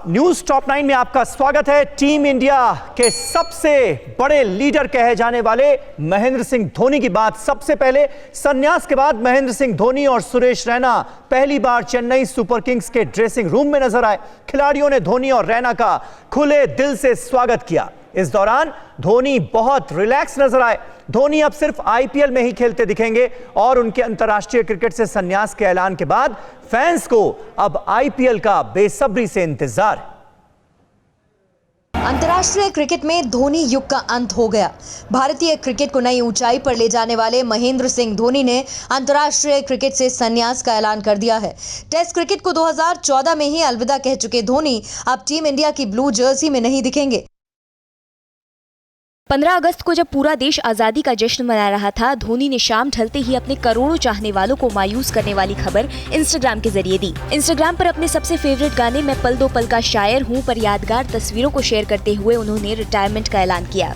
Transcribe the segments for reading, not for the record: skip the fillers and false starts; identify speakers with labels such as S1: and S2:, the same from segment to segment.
S1: News top 9 में आपका स्वागत है। टीम इंडिया के सबसे बड़े लीडर कहे जाने वाले महेंद्र सिंह धोनी की बात सबसे पहले। संन्यास के बाद महेंद्र सिंह धोनी और सुरेश रैना पहली बार चेन्नई सुपर किंग्स के ड्रेसिंग रूम में नजर आए। खिलाड़ियों ने धोनी और रैना का खुले दिल से स्वागत किया। इस दौरान धोनी बहुत रिलैक्स नजर आए। धोनी अब सिर्फ आईपीएल में ही खेलते दिखेंगे और उनके अंतर्राष्ट्रीय क्रिकेट से संन्यास के ऐलान के बाद फैंस को अब आईपीएल का बेसब्री से इंतजार है।
S2: अंतर्राष्ट्रीय क्रिकेट में धोनी युग का अंत हो गया। भारतीय क्रिकेट को नई ऊंचाई पर ले जाने वाले महेंद्र सिंह धोनी ने अंतर्राष्ट्रीय क्रिकेट से संन्यास का ऐलान कर दिया है। टेस्ट क्रिकेट को 2014 में ही अलविदा कह चुके धोनी अब टीम इंडिया की ब्लू जर्सी में नहीं दिखेंगे।
S3: 15 अगस्त को जब पूरा देश आजादी का जश्न मना रहा था, धोनी ने शाम ढलते ही अपने करोड़ों चाहने वालों को मायूस करने वाली खबर इंस्टाग्राम के जरिए दी। इंस्टाग्राम पर अपने सबसे फेवरेट गाने मैं पल दो पल का शायर हूं पर यादगार तस्वीरों को शेयर करते हुए उन्होंने रिटायरमेंट का ऐलान किया।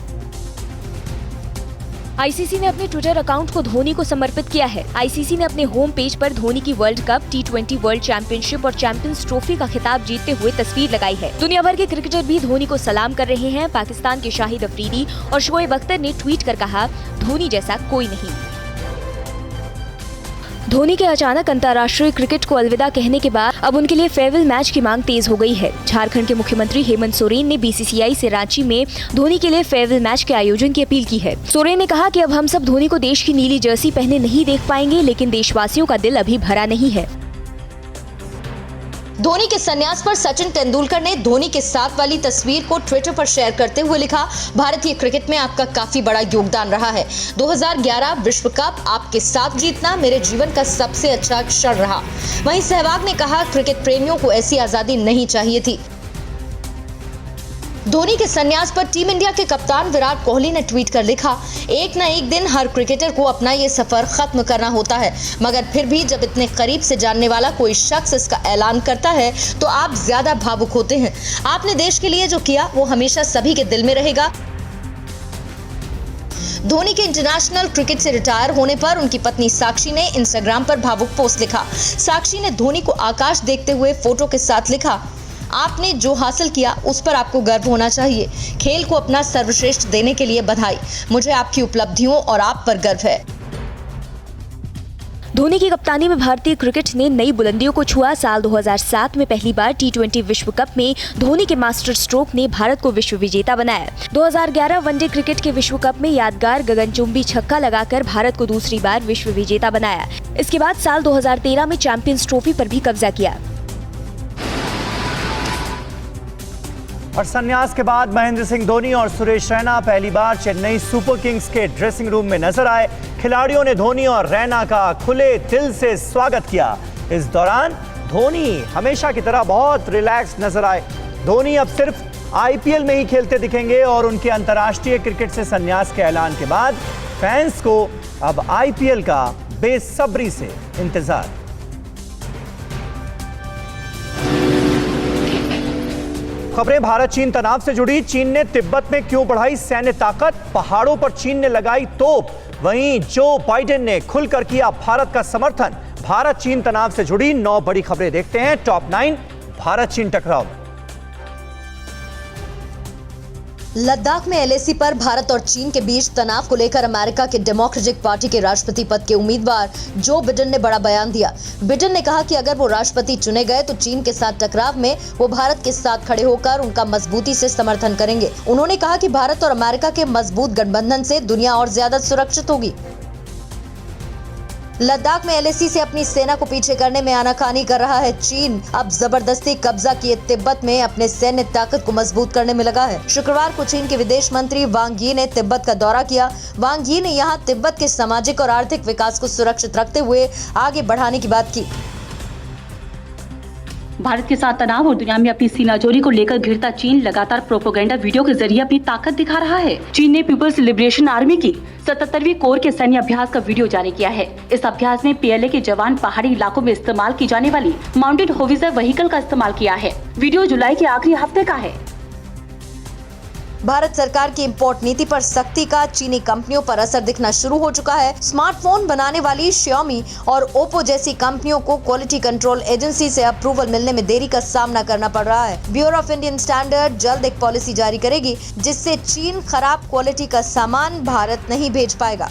S3: आईसीसी ने अपने ट्विटर अकाउंट को धोनी को समर्पित किया है। आईसीसी ने अपने होम पेज पर धोनी की world cup, T20 world championship और चैंपियंस ट्रॉफी का खिताब जीतते हुए तस्वीर लगाई है। दुनिया भर के क्रिकेटर भी धोनी को सलाम कर रहे हैं। पाकिस्तान के शाहिद अफरीदी और शोएब अख्तर ने ट्वीट कर कहा, धोनी जैसा कोई नहीं। धोनी के अचानक अंतर्राष्ट्रीय क्रिकेट को अलविदा कहने के बाद अब उनके लिए फेयरवेल मैच की मांग तेज हो गई है। झारखंड के मुख्यमंत्री हेमंत सोरेन ने बीसीसीआई से रांची में धोनी के लिए फेयरवेल मैच के आयोजन की अपील की है। सोरेन ने कहा कि अब हम सब धोनी को देश की नीली जर्सी पहने नहीं देख पाएंगे, लेकिन देशवासियों का दिल अभी भरा नहीं है।
S2: धोनी के संन्यास पर सचिन तेंदुलकर ने धोनी के साथ वाली तस्वीर को ट्विटर पर शेयर करते हुए लिखा, भारतीय क्रिकेट में आपका काफी बड़ा योगदान रहा है। 2011 विश्व कप आपके साथ जीतना मेरे जीवन का सबसे अच्छा क्षण रहा। वहीं सहवाग ने कहा, क्रिकेट प्रेमियों को ऐसी आजादी नहीं चाहिए थी। धोनी के संन्यास पर टीम इंडिया के कप्तान विराट कोहली ने ट्वीट कर लिखा, एक न एक दिन हर क्रिकेटर को अपना ये सफर खत्म करना होता है, मगर फिर भी जब इतने करीब से जानने वाला कोई शख्स इसका ऐलान करता है तो आप ज्यादा भावुक होते हैं। आपने देश के लिए जो किया वो हमेशा सभी के दिल में रहेगा। धोनी के इंटरनेशनल क्रिकेट से रिटायर होने पर उनकी पत्नी साक्षी ने इंस्टाग्राम पर भावुक पोस्ट लिखा। साक्षी ने धोनी को आकाश देखते हुए फोटो के साथ लिखा, आपने जो हासिल किया उस पर आपको गर्व होना चाहिए। खेल को अपना सर्वश्रेष्ठ देने के लिए बधाई। मुझे आपकी उपलब्धियों और आप पर गर्व है।
S3: धोनी की कप्तानी में भारतीय क्रिकेट ने नई बुलंदियों को छुआ। साल 2007 में पहली बार T20 विश्व कप में धोनी के मास्टर स्ट्रोक ने भारत को विश्व विजेता बनाया। 2011 वनडे क्रिकेट के विश्व कप में यादगार गगनचुंबी छक्का लगाकर भारत को दूसरी बार विश्व विजेता बनाया। इसके बाद साल 2013 में चैंपियंस ट्रॉफी पर भी कब्जा किया।
S1: और संन्यास के बाद महेंद्र सिंह धोनी और सुरेश रैना पहली बार चेन्नई सुपर किंग्स के ड्रेसिंग रूम में नजर आए। खिलाड़ियों ने धोनी और रैना का खुले दिल से स्वागत किया। इस दौरान धोनी हमेशा की तरह बहुत रिलैक्स नजर आए। धोनी अब सिर्फ आईपीएल में ही खेलते दिखेंगे और उनके अंतर्राष्ट्रीय क्रिकेट से संन्यास के ऐलान के बाद फैंस को अब आईपीएल का बेसब्री से इंतजार। खबरें भारत चीन तनाव से जुड़ी। चीन ने तिब्बत में क्यों बढ़ाई सैन्य ताकत, पहाड़ों पर चीन ने लगाई तोप। वहीं जो बाइडेन ने खुलकर किया भारत का समर्थन। भारत चीन तनाव से जुड़ी 9 बड़ी खबरें देखते हैं टॉप 9 भारत चीन टकराव।
S2: लद्दाख में एलएसी पर भारत और चीन के बीच तनाव को लेकर अमेरिका के डेमोक्रेटिक पार्टी के राष्ट्रपति पद के उम्मीदवार जो बिडेन ने बड़ा बयान दिया। बिडेन ने कहा कि अगर वो राष्ट्रपति चुने गए तो चीन के साथ टकराव में वो भारत के साथ खड़े होकर उनका मजबूती से समर्थन करेंगे। उन्होंने कहा कि भारत और अमेरिका के मजबूत गठबंधन से दुनिया और ज्यादा सुरक्षित होगी। लद्दाख में एलएसी से अपनी सेना को पीछे करने में आनाकानी कर रहा है चीन। अब जबरदस्ती कब्जा किए तिब्बत में अपने सैन्य ताकत को मजबूत करने में लगा है। शुक्रवार को चीन के विदेश मंत्री वांग यी ने तिब्बत का दौरा किया। वांग यी ने यहां तिब्बत के सामाजिक और आर्थिक विकास को सुरक्षित रखते हुए आगे बढ़ाने की बात की।
S4: भारत के साथ तनाव और दुनिया में अपनी सीनाजोरी को लेकर घिरता चीन लगातार प्रोपेगेंडा वीडियो के जरिए अपनी ताकत दिखा रहा है। चीन ने पीपल्स लिबरेशन आर्मी की 77वीं कोर के सैन्य अभ्यास का वीडियो जारी किया है। इस अभ्यास में पीएलए के जवान पहाड़ी इलाकों में इस्तेमाल की जाने वाली माउंटेड होविजर व्हीकल का इस्तेमाल किया है। वीडियो जुलाई के आखिरी हफ्ते का है।
S2: भारत सरकार की इंपोर्ट नीति पर सख्ती का चीनी कंपनियों पर असर दिखना शुरू हो चुका है। स्मार्टफोन बनाने वाली Xiaomi और Oppo जैसी कंपनियों को क्वालिटी कंट्रोल एजेंसी से अप्रूवल मिलने में देरी का सामना करना पड़ रहा है। ब्यूरो ऑफ इंडियन स्टैंडर्ड जल्द एक पॉलिसी जारी करेगी जिससे चीन खराब क्वालिटी का सामान भारत नहीं भेज पाएगा।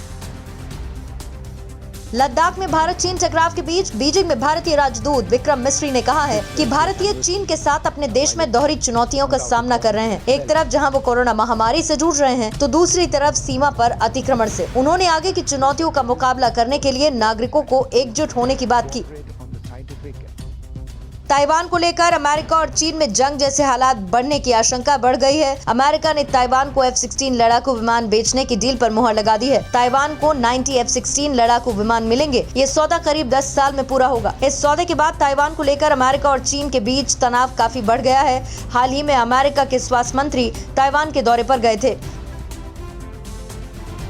S2: लद्दाख में भारत चीन टकराव के बीच बीजिंग में भारतीय राजदूत विक्रम मिस्री ने कहा है कि भारतीय चीन के साथ अपने देश में दोहरी चुनौतियों का सामना कर रहे हैं। एक तरफ जहां वो कोरोना महामारी से जूझ रहे हैं तो दूसरी तरफ सीमा पर अतिक्रमण से। उन्होंने आगे की चुनौतियों का मुकाबला करने के लिए नागरिकों को एकजुट होने की बात की। ताइवान को लेकर अमेरिका और चीन में जंग जैसे हालात बढ़ने की आशंका बढ़ गई है। अमेरिका ने ताइवान को F-16 लड़ाकू विमान बेचने की डील पर मुहर लगा दी है। ताइवान को 90 F-16 लड़ाकू विमान मिलेंगे। ये सौदा करीब 10 साल में पूरा होगा। इस सौदे के बाद ताइवान को लेकर अमेरिका और चीन के बीच तनाव काफी बढ़ गया है। हाल ही में अमेरिका के स्वास्थ्य मंत्री ताइवान के दौरे पर गए थे।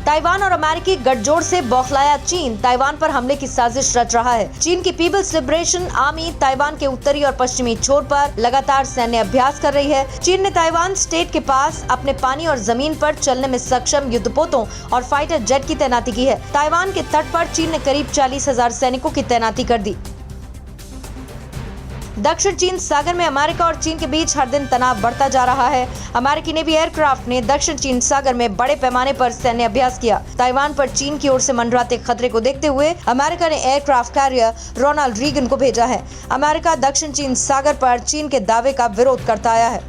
S2: ताइवान और अमेरिकी गठजोड़ से बौखलाया चीन ताइवान पर हमले की साजिश रच रहा है। चीन की पीपल्स लिबरेशन आर्मी ताइवान के उत्तरी और पश्चिमी छोर पर लगातार सैन्य अभ्यास कर रही है। चीन ने ताइवान स्टेट के पास अपने पानी और जमीन पर चलने में सक्षम युद्धपोतों और फाइटर जेट की तैनाती की है। ताइवान के तट पर चीन ने करीब 40,000 सैनिकों की तैनाती कर दी। दक्षिण चीन सागर में अमेरिका और चीन के बीच हर दिन तनाव बढ़ता जा रहा है। अमेरिकी नेवी एयरक्राफ्ट ने दक्षिण चीन सागर में बड़े पैमाने पर सैन्य अभ्यास किया। ताइवान पर चीन की ओर से मंडराते खतरे को देखते हुए अमेरिका ने एयरक्राफ्ट कैरियर रोनाल्ड रीगन को भेजा है। अमेरिका दक्षिण चीन सागर पर चीन के दावे का विरोध करता आया है।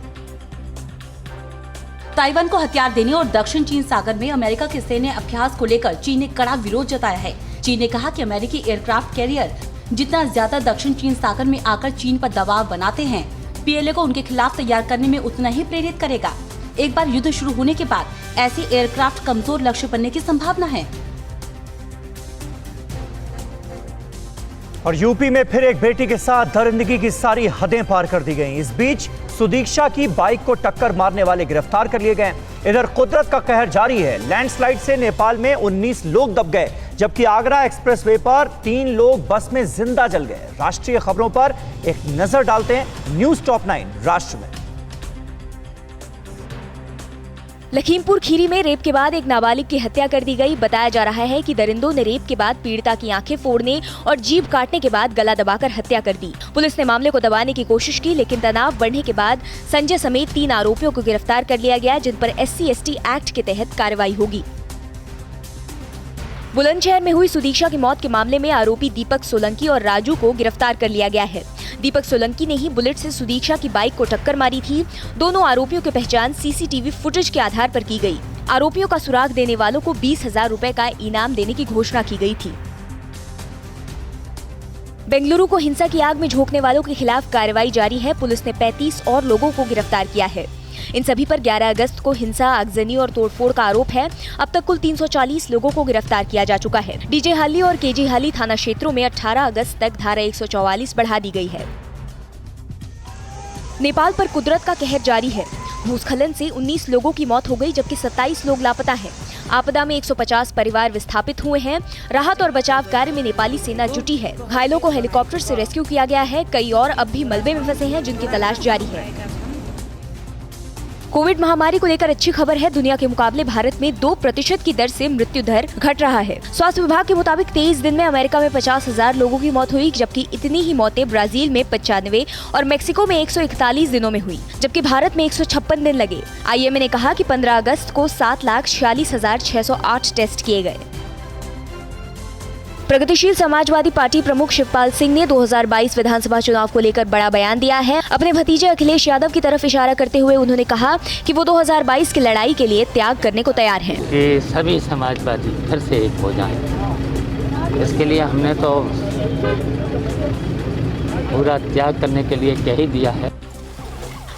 S4: ताइवान को हथियार देने और दक्षिण चीन सागर में अमेरिका के सैन्य अभ्यास को लेकर चीन ने कड़ा विरोध जताया है। चीन ने कहा कि अमेरिकी एयरक्राफ्ट कैरियर जितना ज्यादा दक्षिण चीन सागर में आकर चीन पर दबाव बनाते हैं, PLA को उनके खिलाफ तैयार करने में उतना ही प्रेरित करेगा। एक बार युद्ध शुरू होने के बाद ऐसे एयरक्राफ्ट कमजोर लक्ष्य बनने की संभावना है।
S1: और यूपी में फिर एक बेटी के साथ दरिंदगी की सारी हदें पार कर दी गईं। इस बीच सुदीक्षा की बाइक को टक्कर मारने वाले गिरफ्तार कर लिए गए। इधर कुदरत का कहर जारी है। लैंडस्लाइड से नेपाल में 19 लोग दब गए, जबकि आगरा एक्सप्रेसवे पर 3 लोग बस में जिंदा जल गए। राष्ट्रीय खबरों पर एक नजर डालते हैं न्यूज टॉप 9 राष्ट्र में।
S3: लखीमपुर खीरी में रेप के बाद एक नाबालिग की हत्या कर दी गई। बताया जा रहा है कि दरिंदों ने रेप के बाद पीड़िता की आंखें फोड़ने और जीभ काटने के बाद गला दबाकर हत्या कर दी। पुलिस ने मामले को दबाने की कोशिश की, लेकिन तनाव बढ़ने के बाद संजय समेत 3 आरोपियों को गिरफ्तार कर लिया गया, जिन पर SC/ST एक्ट के तहत कार्रवाई होगी। बुलंदशहर में हुई सुदीक्षा की मौत के मामले में आरोपी दीपक सोलंकी और राजू को गिरफ्तार कर लिया गया है। दीपक सोलंकी ने ही बुलेट से सुदीक्षा की बाइक को टक्कर मारी थी। दोनों आरोपियों की पहचान CCTV फुटेज के आधार पर की गई। आरोपियों का सुराग देने वालों को 20,000 रुपए का इनाम देने की घोषणा की गई थी। बेंगलुरु को हिंसा की आग में झोंकने वालों के खिलाफ कार्रवाई जारी है। पुलिस ने 35 और लोगों को गिरफ्तार किया है। इन सभी पर 11 अगस्त को हिंसा, आगजनी और तोड़फोड़ का आरोप है। अब तक कुल 340 लोगों को गिरफ्तार किया जा चुका है। डीजे हाली और केजी हाली थाना क्षेत्रों में 18 अगस्त तक धारा 144 बढ़ा दी गई है। नेपाल पर कुदरत का कहर जारी है। भूस्खलन से 19 लोगों की मौत हो गई, जबकि 27 लोग लापता हैं। आपदा में 150 परिवार विस्थापित हुए हैं। राहत और बचाव कार्य में नेपाली सेना जुटी है। घायलों को हेलीकॉप्टर से रेस्क्यू किया गया है। कई और अब भी मलबे में फंसे हैं, जिनकी तलाश जारी है। कोविड महामारी को लेकर अच्छी खबर है। दुनिया के मुकाबले भारत में 2% की दर से मृत्यु दर घट रहा है। स्वास्थ्य विभाग के मुताबिक 23 दिन में अमेरिका में 50,000 लोगों की मौत हुई, जबकि इतनी ही मौतें ब्राजील में 95 और मेक्सिको में 141 दिनों में हुई, जबकि भारत में 156 दिन लगे। IMA ने कहा कि 15 अगस्त को 7,46,608 टेस्ट किए गए। प्रगतिशील समाजवादी पार्टी प्रमुख शिवपाल सिंह ने 2022 विधानसभा चुनाव को लेकर बड़ा बयान दिया है। अपने भतीजे अखिलेश यादव की तरफ इशारा करते हुए उन्होंने कहा कि वो 2022 की लड़ाई के लिए त्याग करने को तैयार हैं।
S5: कि सभी समाजवादी फिर से एक हो जाएं। इसके लिए हमने तो पूरा त्याग करने के लिए कह ही दिया है।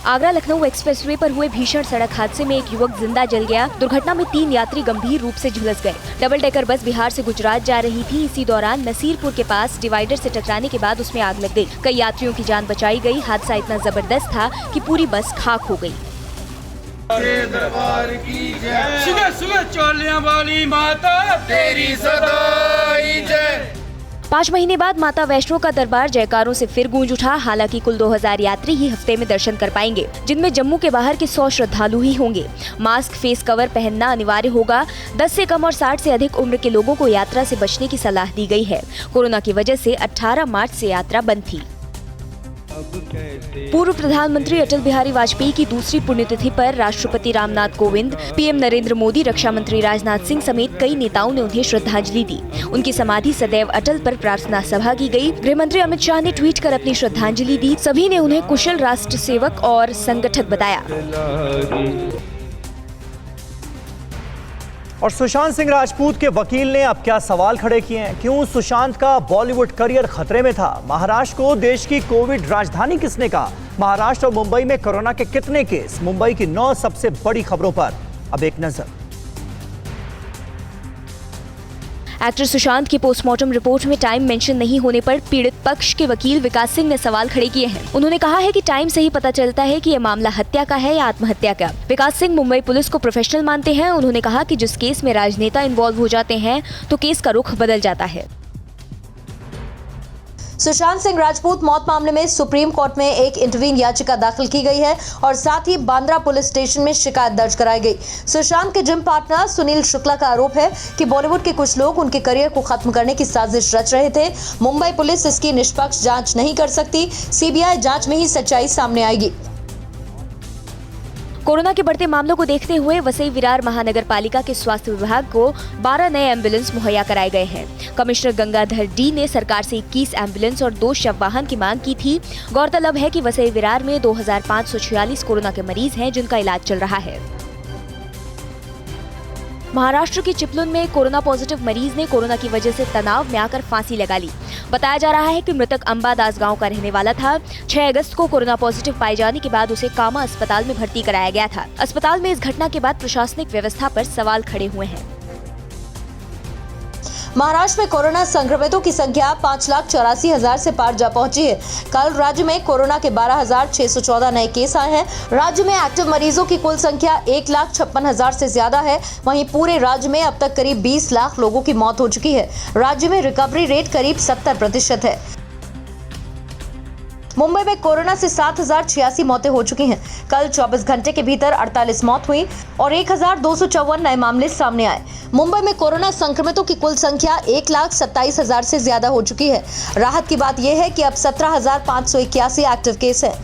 S3: आगरा लखनऊ एक्सप्रेसवे पर हुए भीषण सड़क हादसे में एक युवक जिंदा जल गया। दुर्घटना में 3 यात्री गंभीर रूप से झुलस गए। डबल डेकर बस बिहार से गुजरात जा रही थी। इसी दौरान नसीरपुर के पास डिवाइडर से टकराने के बाद उसमें आग लग गई। कई यात्रियों की जान बचाई गई। हादसा इतना जबरदस्त था कि पूरी बस खाक हो गई।
S6: सुबह सुबह चोलियां वाली माता तेरी सदा ही जय।
S3: 5 महीने बाद माता वैष्णो का दरबार जयकारों से फिर गूंज उठा। हालांकि कुल 2000 यात्री ही हफ्ते में दर्शन कर पाएंगे, जिनमें जम्मू के बाहर के 100 श्रद्धालु ही होंगे। मास्क, फेस कवर पहनना अनिवार्य होगा। 10 से कम और 60 से अधिक उम्र के लोगों को यात्रा से बचने की सलाह दी गई है। कोरोना की वजह से 18 मार्च से यात्रा बंद थी। पूर्व प्रधानमंत्री अटल बिहारी वाजपेयी की दूसरी पुण्यतिथि पर राष्ट्रपति रामनाथ कोविंद, पीएम नरेंद्र मोदी, रक्षा मंत्री राजनाथ सिंह समेत कई नेताओं ने उन्हें श्रद्धांजलि दी। उनकी समाधि सदैव अटल पर प्रार्थना सभा की गई। गृह मंत्री अमित शाह ने ट्वीट कर अपनी श्रद्धांजलि दी। सभी ने उन्हें कुशल राष्ट्र सेवक और संगठक बताया।
S1: और सुशांत सिंह राजपूत के वकील ने अब क्या सवाल खड़े किए हैं? क्यों सुशांत का बॉलीवुड करियर खतरे में था? महाराष्ट्र को देश की कोविड राजधानी किसने कहा? महाराष्ट्र और मुंबई में कोरोना के कितने केस? मुंबई की 9 सबसे बड़ी खबरों पर अब एक नजर।
S3: एक्टर सुशांत की पोस्टमार्टम रिपोर्ट में टाइम मेंशन नहीं होने पर पीड़ित पक्ष के वकील विकास सिंह ने सवाल खड़े किए हैं। उन्होंने कहा है कि टाइम से ही पता चलता है कि यह मामला हत्या का है या आत्महत्या का। विकास सिंह मुंबई पुलिस को प्रोफेशनल मानते हैं। उन्होंने कहा कि जिस केस में राजनेता इन्वॉल्व हो जाते हैं तो केस का रुख बदल जाता है।
S2: सुशांत सिंह राजपूत मौत मामले में सुप्रीम कोर्ट में एक इंटरवीन याचिका दाखिल की गई है और साथ ही बांद्रा पुलिस स्टेशन में शिकायत दर्ज कराई गई। सुशांत के जिम पार्टनर सुनील शुक्ला का आरोप है कि बॉलीवुड के कुछ लोग उनके करियर को खत्म करने की साजिश रच रहे थे। मुंबई पुलिस इसकी निष्पक्ष जांच नहीं कर सकती। सीबीआई जांच में ही सच्चाई सामने आएगी।
S3: कोरोना के बढ़ते मामलों को देखते हुए वसई विरार महानगर पालिका के स्वास्थ्य विभाग को 12 नए एम्बुलेंस मुहैया कराए गए हैं। कमिश्नर गंगाधर डी ने सरकार से 21 एम्बुलेंस और 2 शव वाहन की मांग की थी। गौरतलब है कि वसई विरार में 2546 कोरोना के मरीज हैं, जिनका इलाज चल रहा है। महाराष्ट्र के चिपलुन में कोरोना पॉजिटिव मरीज ने कोरोना की वजह से तनाव में आकर फांसी लगा ली। बताया जा रहा है कि मृतक अंबादास गांव का रहने वाला था। 6 अगस्त को कोरोना पॉजिटिव पाए जाने के बाद उसे कामा अस्पताल में भर्ती कराया गया था। अस्पताल में इस घटना के बाद प्रशासनिक व्यवस्था पर सवाल खड़े हुए हैं।
S2: महाराष्ट्र में कोरोना संक्रमितों की संख्या 5,84,000 से पार जा पहुंची है। कल राज्य में कोरोना के 12,614 नए केस आए हैं। राज्य में एक्टिव मरीजों की कुल संख्या 1,56,000 से ज्यादा है। वहीं पूरे राज्य में अब तक करीब 20 लाख लोगों की मौत हो चुकी है। राज्य में रिकवरी रेट करीब 70% है। मुंबई में कोरोना से 7,086 मौतें हो चुकी हैं। कल 24 घंटे के भीतर 48 मौत हुई और 1,254 नए मामले सामने आए। मुंबई में कोरोना संक्रमितों की कुल संख्या 1,27,000 से ज्यादा हो चुकी है। राहत की बात यह है कि अब 17,581 एक्टिव केस हैं।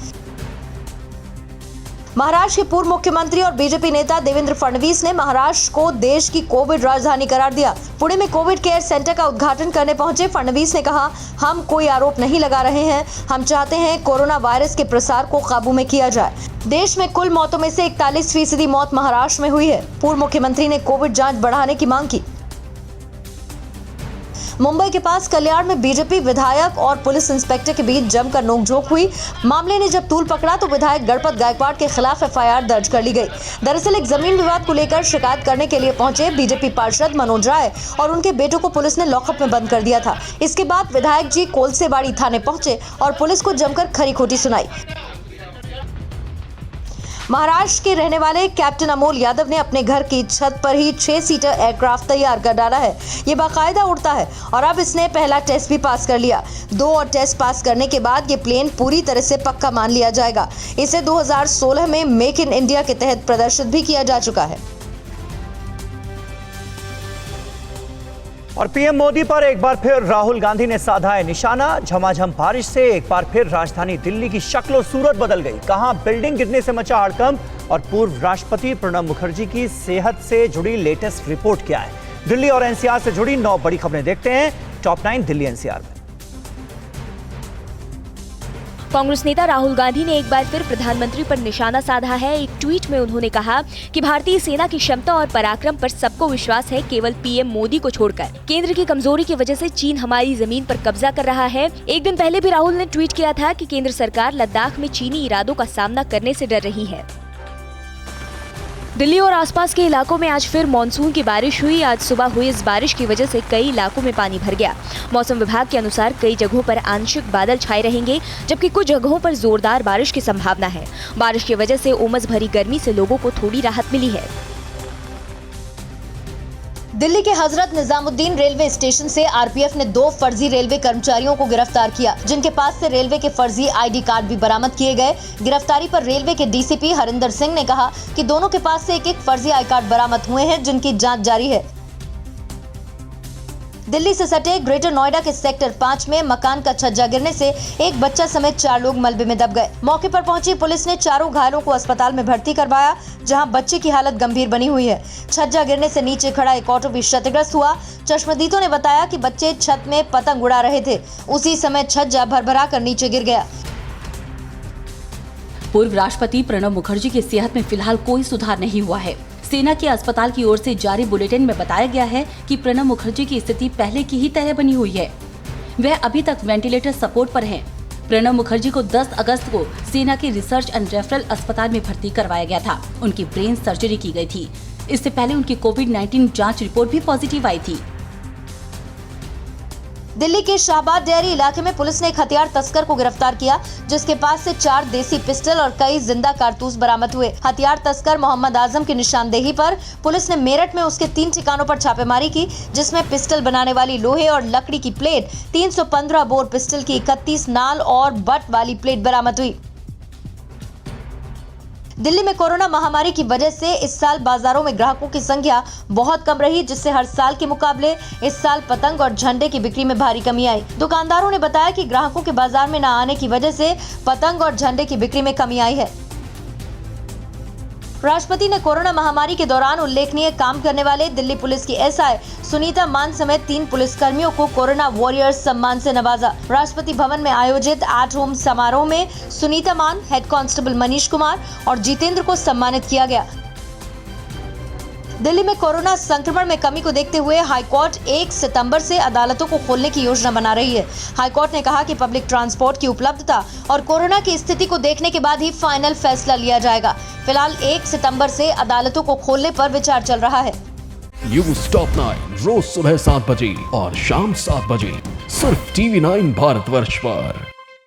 S2: महाराष्ट्र के पूर्व मुख्यमंत्री और बीजेपी नेता देवेंद्र फडणवीस ने महाराष्ट्र को देश की कोविड राजधानी करार दिया। पुणे में कोविड केयर सेंटर का उद्घाटन करने पहुंचे फडणवीस ने कहा, हम कोई आरोप नहीं लगा रहे हैं। हम चाहते हैं कोरोना वायरस के प्रसार को काबू में किया जाए। देश में कुल मौतों में से 41% मौत महाराष्ट्र में हुई है। पूर्व मुख्यमंत्री ने कोविड जांच बढ़ाने की मांग की। मुंबई के पास कल्याण में बीजेपी विधायक और पुलिस इंस्पेक्टर के बीच जमकर नोकझोंक हुई। मामले ने जब तूल पकड़ा तो विधायक गणपत गायकवाड़ के खिलाफ एफआईआर दर्ज कर ली गई। दरअसल एक जमीन विवाद को लेकर शिकायत करने के लिए पहुंचे बीजेपी पार्षद मनोज राय और उनके बेटों को पुलिस ने लॉकअप में बंद कर दिया था। इसके बाद विधायक जी कोलसेबाड़ी थाने पहुंचे और पुलिस को जमकर खरी खोटी सुनाई। महाराष्ट्र के रहने वाले कैप्टन अमोल यादव ने अपने घर की छत पर ही 6 सीटर एयरक्राफ्ट तैयार कर डाला है। ये बाकायदा उड़ता है और अब इसने पहला टेस्ट भी पास कर लिया। 2 और टेस्ट पास करने के बाद ये प्लेन पूरी तरह से पक्का मान लिया जाएगा। इसे 2016 में मेक इन इंडिया के तहत प्रदर्शित भी किया जा चुका है।
S1: और पीएम मोदी पर एक बार फिर राहुल गांधी ने साधा है निशाना। झमाझम बारिश से एक बार फिर राजधानी दिल्ली की शक्ल और सूरत बदल गई। कहां बिल्डिंग गिरने से मचा हड़कंप और पूर्व राष्ट्रपति प्रणब मुखर्जी की सेहत से जुड़ी लेटेस्ट रिपोर्ट क्या है? दिल्ली और एनसीआर से जुड़ी 9 बड़ी खबरें देखते हैं टॉप 9 दिल्ली एनसीआर में।
S3: कांग्रेस नेता राहुल गांधी ने एक बार फिर प्रधानमंत्री पर निशाना साधा है। एक ट्वीट में उन्होंने कहा कि भारतीय सेना की क्षमता और पराक्रम पर सबको विश्वास है, केवल पीएम मोदी को छोड़कर। केंद्र की कमजोरी की वजह से चीन हमारी जमीन पर कब्जा कर रहा है। एक दिन पहले भी राहुल ने ट्वीट किया था कि केंद्र सरकार लद्दाख में चीनी इरादों का सामना करने से डर रही है। दिल्ली और आसपास के इलाकों में आज फिर मानसून की बारिश हुई। आज सुबह हुई इस बारिश की वजह से कई इलाकों में पानी भर गया। मौसम विभाग के अनुसार कई जगहों पर आंशिक बादल छाए रहेंगे, जबकि कुछ जगहों पर जोरदार बारिश की संभावना है। बारिश की वजह से उमस भरी गर्मी से लोगों को थोड़ी राहत मिली है।
S2: दिल्ली के हजरत निजामुद्दीन रेलवे स्टेशन से आरपीएफ ने 2 फर्जी रेलवे कर्मचारियों को गिरफ्तार किया, जिनके पास से रेलवे के फर्जी आईडी कार्ड भी बरामद किए गए। गिरफ्तारी पर रेलवे के डीसीपी हरिंदर सिंह ने कहा कि दोनों के पास से एक फर्जी आई कार्ड बरामद हुए हैं, जिनकी जांच जारी है। दिल्ली से सटे ग्रेटर नोएडा के सेक्टर 5 में मकान का छज्जा गिरने से एक बच्चा समेत 4 लोग मलबे में दब गए। मौके पर पहुंची पुलिस ने चारों घायलों को अस्पताल में भर्ती करवाया, जहां बच्चे की हालत गंभीर बनी हुई है। छज्जा गिरने से नीचे खड़ा एक ऑटो भी क्षतिग्रस्त हुआ। चश्मदीदों ने बताया कि बच्चे छत में पतंग उड़ा रहे थे, उसी समय छज्जा भरभरा कर नीचे गिर गया।
S4: पूर्व राष्ट्रपति प्रणब मुखर्जी की सेहत में फिलहाल कोई सुधार नहीं हुआ है। सेना के अस्पताल की ओर से जारी बुलेटिन में बताया गया है कि प्रणब मुखर्जी की स्थिति पहले की ही तरह बनी हुई है। वह अभी तक वेंटिलेटर सपोर्ट पर हैं। प्रणब मुखर्जी को 10 अगस्त को सेना के रिसर्च एंड रेफरल अस्पताल में भर्ती करवाया गया था। उनकी ब्रेन सर्जरी की गई थी। इससे पहले उनकी कोविड-19 जांच रिपोर्ट भी पॉजिटिव आई थी।
S2: दिल्ली के शाहबाद डेयरी इलाके में पुलिस ने एक हथियार तस्कर को गिरफ्तार किया, जिसके पास से 4 देसी पिस्टल और कई जिंदा कारतूस बरामद हुए। हथियार तस्कर मोहम्मद आजम की निशानदेही पर पुलिस ने मेरठ में उसके 3 ठिकानों पर छापेमारी की, जिसमें पिस्टल बनाने वाली लोहे और लकड़ी की प्लेट, 315 बोर पिस्टल की 31 नाल और बट वाली प्लेट बरामद हुई। दिल्ली में कोरोना महामारी की वजह से इस साल बाजारों में ग्राहकों की संख्या बहुत कम रही, जिससे हर साल के मुकाबले इस साल पतंग और झंडे की बिक्री में भारी कमी आई। दुकानदारों ने बताया कि ग्राहकों के बाजार में न आने की वजह से पतंग और झंडे की बिक्री में कमी आई है। राष्ट्रपति ने कोरोना महामारी के दौरान उल्लेखनीय काम करने वाले दिल्ली पुलिस की एसआई सुनीता मान समेत 3 पुलिसकर्मियों को कोरोना वॉरियर्स सम्मान से नवाजा। राष्ट्रपति भवन में आयोजित एट होम समारोह में सुनीता मान, हेड कांस्टेबल मनीष कुमार और जितेंद्र को सम्मानित किया गया। दिल्ली में कोरोना संक्रमण में कमी को देखते हुए हाईकोर्ट 1 सितंबर से अदालतों को खोलने की योजना बना रही है। हाईकोर्ट ने कहा कि पब्लिक ट्रांसपोर्ट की उपलब्धता और कोरोना की स्थिति को देखने के बाद ही फाइनल फैसला लिया जाएगा। फिलहाल 1 सितंबर से अदालतों को खोलने पर विचार चल रहा है।
S6: न्यूज़ टॉप 9 रोज सुबह 7 बजे और शाम 7 बजे सिर्फ TV9 भारतवर्ष पर।